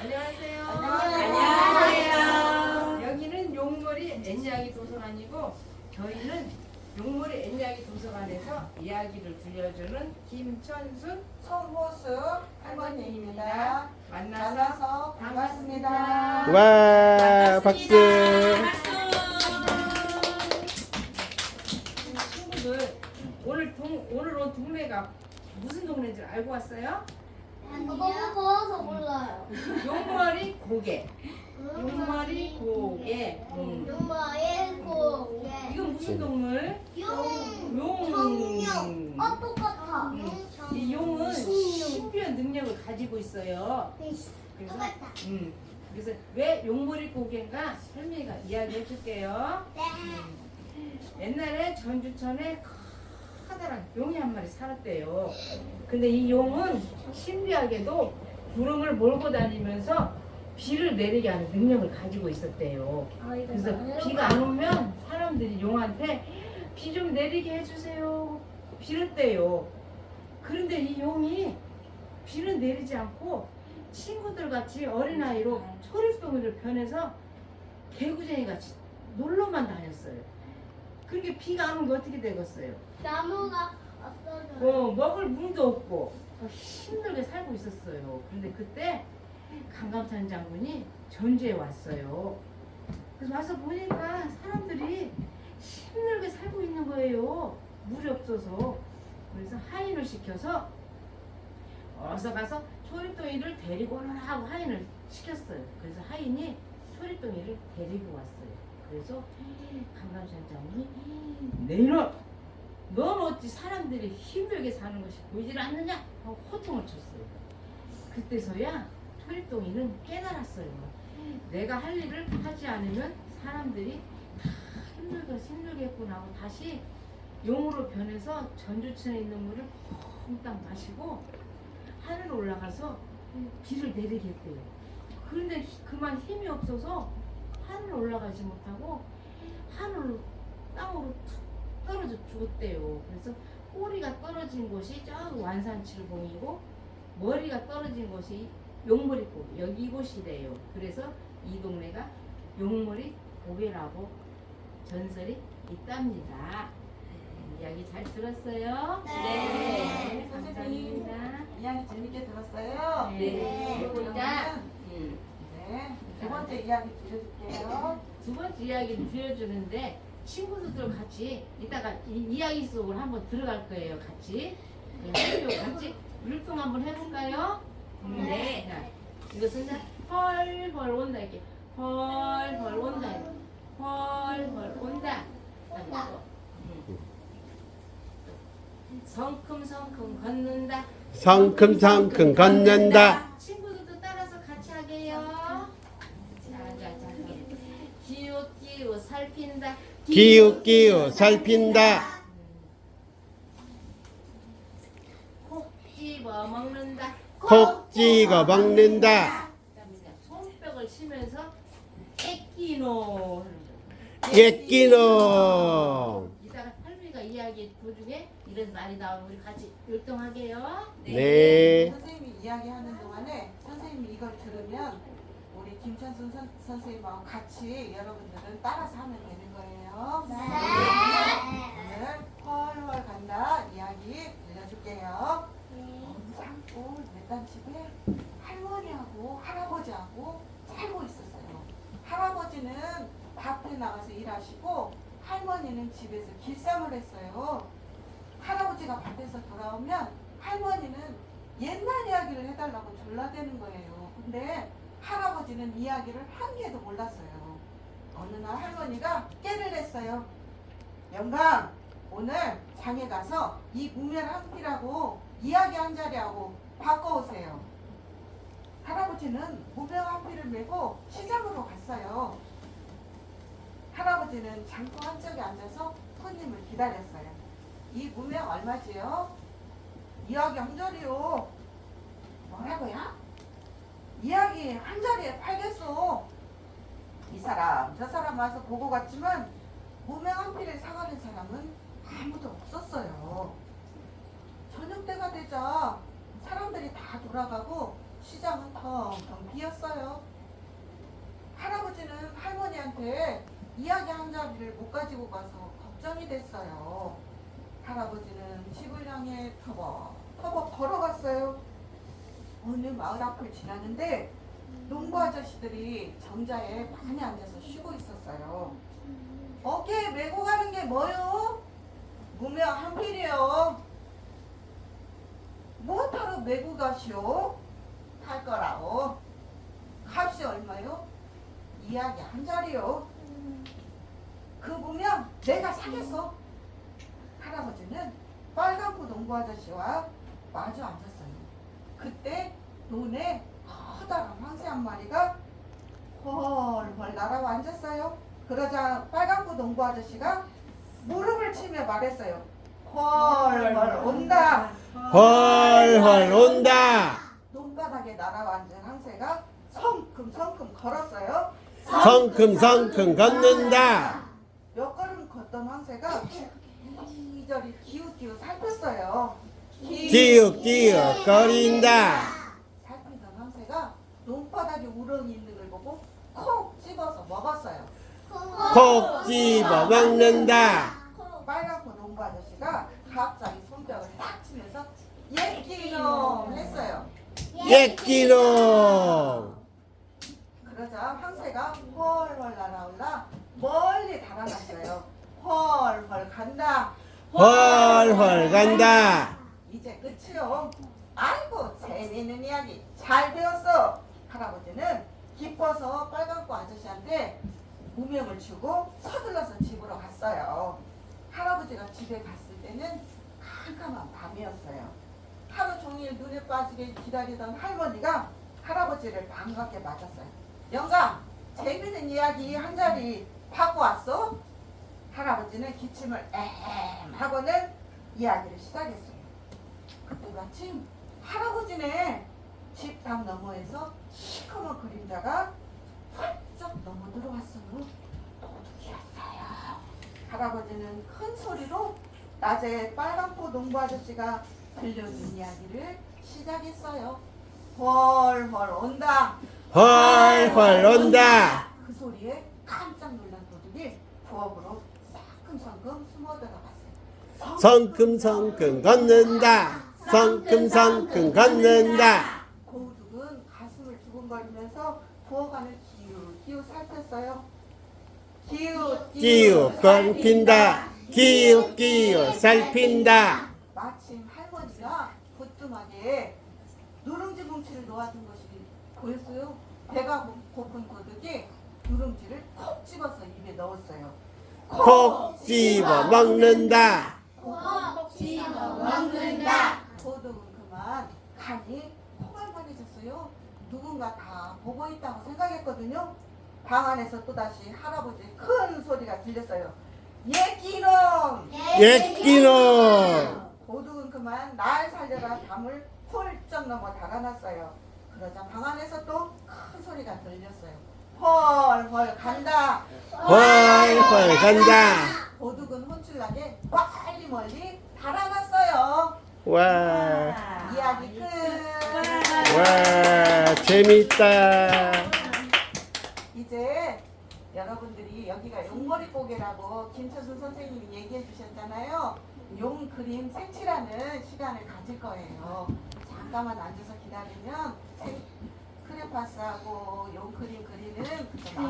안녕하세요. 안녕하세요. 여기는 용머리 N이야기 도서관이고 저희는 용머리 N이야기 도서관에서 이야기를 들려주는 김천순 손호수 할머니입니다. 만나서 만나서 반갑습니다. 와, 박수. 친구들 오늘 온 동네가 무슨 동네인지 알고 왔어요? 너무 더워서 몰라요. 용머리 고개. 용머리 고개. 용머리 고개. 이건 무슨 동물? 용. 청룡. 똑같아. 이 용은 신비한 능력을 가지고 있어요. 그래서 똑같다. 그래서 왜 용머리 고개인가 설명이가 이야기해 줄게요. 네. 옛날에 전주천에 커다란 용이 한 마리 살았대요. 근데 이 용은 신비하게도 구름을 몰고 다니면서 비를 내리게 하는 능력을 가지고 있었대요. 그래서 비가 안 오면 사람들이 용한테 비 좀 내리게 해주세요. 빌었대요. 그런데 이 용이 비는 내리지 않고 친구들 같이 어린아이로 초립동이로 변해서 개구쟁이 같이 놀러만 다녔어요. 그렇게 비가 안 오면 어떻게 되겠어요? 나무가 없어져. 먹을 물도 없고 힘들게 살고 있었어요. 그런데 그때 강감찬 장군이 전주에 왔어요. 그래서 와서 보니까 사람들이 힘들게 살고 있는 거예요. 물이 없어서. 그래서 하인을 시켜서 어서 가서 초립동이를 데리고 오라 하고 하인을 시켰어요. 그래서 하인이 초립동이를 데리고 왔어요. 그래서 강감찬 장군이 내놈! 넌 어찌 사람들이 힘들게 사는 것이 보이질 않느냐? 하고 호통을 쳤어요. 그때서야 초립동이는 깨달았어요. 내가 할 일을 하지 않으면 사람들이 다 힘들겠구나 하고 다시 용으로 변해서 전주천에 있는 물을 퐁당 마시고 하늘로 올라가서 비를 내리게 했대요. 그런데 그만 힘이 없어서 하늘로 올라가지 못하고 하늘로 땅으로 툭 떨어져 죽었대요. 그래서 꼬리가 떨어진 곳이 저 완산칠봉이고 머리가 떨어진 곳이 용머리고개 여기 이곳이래요. 그래서 이 동네가 용머리 고개라고 전설이 있답니다. 이야기 잘 들었어요? 네. 감사합니다. 이야기 재밌게 들었어요? 네. 그러면 네, 두 번째 이야기 들려줄게요. 두 번째 이야기를 들려주는데 친구들 같이 이따가 이야기 속으로 한번 들어갈 거예요. 같이. 같이 율동 한번 해볼까요? 네. 자, 이것은 헐헐 온다 이렇게 헐헐 온다 헐헐 온다. 온다. 성큼성큼 걷는다. 성큼성큼 걷는다. 친구들도 따라서 같이 하게요. 자자자. 기웃기웃 살핀다. 기웃기웃 살핀다. 콕 집어 먹는다. 콕 찍어 먹는다. 손뼉을 치면서 애끼노. 예끼노. 이따가 할미가 이야기 도중에 이런 말이 나오면 우리 같이 율동하게요. 네. 선생님이 이야기하는 동안에 선생님이 이걸 들으면 우리 김천순 선생님하고 같이 여러분들은 따라서 하면 되는 거예요. 오늘 헐헐 간다 이야기 들려줄게요. 어느 산골 외딴 집에 할머니하고 할아버지하고 살고 있었어요. 할아버지는 밭에 나가서 일하시고 할머니는 집에서 길쌈을 했어요. 할아버지가 밭에서 돌아오면 할머니는 옛날 이야기를 해달라고 졸라대는 거예요. 근데 할아버지는 이야기를 한 개도 몰랐어요. 어느 날 할머니가 깨를 냈어요. 영감, 오늘 장에 가서 이 무면 한 끼라고 이야기 한 자리하고 바꿔오세요. 할아버지는 무명 한 끼를 메고 시장으로 갔어요. 할아버지는 장터 한쪽에 앉아서 손님을 기다렸어요. 이 무명 얼마지요? 이야기 한 자리요. 뭐라고요? 이야기 한 자리에 팔겠소. 이 사람 저 사람 와서 보고 갔지만 무명 한 피를 사가는 사람은 아무도 없었어요. 저녁 때가 되자 사람들이 다 돌아가고 시장은 텅텅 비었어요. 할아버지는 할머니한테 이야기 한 자리를 못 가지고 가서 걱정이 됐어요. 할아버지는 집을 향해 터벅터벅 걸어갔어요. 어느 마을 앞을 지나는데 농부 아저씨들이 정자에 많이 앉아서 쉬고 있었어요. 어깨에 메고 가는 게 뭐요? 무명 한 필이요. 뭐하러 메고 가시오? 팔 거라고. 값이 얼마요? 이야기 한 자리요. 그 무명 내가 사겠어. 할아버지는 빨간코 농부 아저씨와 마주 앉았어요. 그때 논에 커다란 황새 한 마리가 헐헐 날아와 앉았어요. 그러자 빨간코 농부 아저씨가 무릎을 치며 말했어요. 헐헐 온다. 헐헐 온다. 논바닥에 날아와 앉은 황새가 성큼성큼 걸었어요. 성큼성큼 걷는다. 몇 걸음 걷던 황새가 이리저리 기웃기웃 살폈어요. 기웃기웃 거린다. 살피던 황새가 논바닥에 우렁이 있는 걸 보고 콕 집어서 먹었어요. 콕 집어 먹는다. 빨간코 농부 아저씨가 갑자기 손뼉을 딱 치면서 예끼놈 했어요. 예끼놈. 그러자 황새가 헐헐 날아올라 멀리 달아났어요. 헐헐 간다. 헐헐 간다. 이제 끝이요. 아이고 재미있는 이야기 잘 되었어. 할아버지는 기뻐서 빨간코 아저씨한테 무명을 주고 서둘러서 집으로 갔어요. 할아버지가 집에 갔을 때는 캄캄한 밤이었어요. 하루 종일 눈에 빠지게 기다리던 할머니가 할아버지를 반갑게 맞았어요. 영감, 재미있는 이야기 한 자리 받고 왔어? 할아버지는 기침을 엠 하고는 이야기를 시작했어요. 그때 마침 할아버지네 집당 너머에서 시커먼 그림자가 훌쩍 넘어 들어왔어요. 도둑이었어요. 할아버지는 큰 소리로 낮에 빨간코 농부 아저씨가 들려준 이야기를 시작했어요. 헐헐 온다. 헐헐 온다. 그 소리에 깜짝 놀란 도둑이 부엌으로 성큼성큼 숨어 들어갔어요. 성큼성큼 걷는다. 성큼성큼 걷는다. 도둑은 가슴을 두근거리면서 부엌 안을 기웃기웃 살폈어요. 기웃 걸핀다. 기웃기웃 살핀다. 마침 할머니가 부뚜막에 누룽지 뭉치를 놓아둔 것이 보였어요. 배가 고픈 도둑이 누룽지를 콕 집어서 입에 넣었어요. 콕 집어 먹는다. 콕 집어 먹는다. 도둑은 그만 간이 포갈만해졌어요. 누군가 다 보고 있다고 생각했거든요. 방 안에서 또다시 할아버지의 큰 소리가 들렸어요. 예끼놈! 예끼놈. 도둑은 그만 날 살려라 담을 훌쩍 넘어 달아났어요. 그러자 방 안에서 또 큰 소리가 들렸어요. 헐헐 간다. 헐헐 간다. 도둑은 혼쭐나게 빨리 멀리 달아났어요. 와. 이야기 끝. 와 재밌다. 이제 여러분들이 여기가 용머리고개라고 김철순 선생님이 얘기해 주셨잖아요. 용 그림 색칠하는 시간을 가질 거예요. 잠깐만 앉아서 기다리면 크레파스하고 용 그림 그리는 그거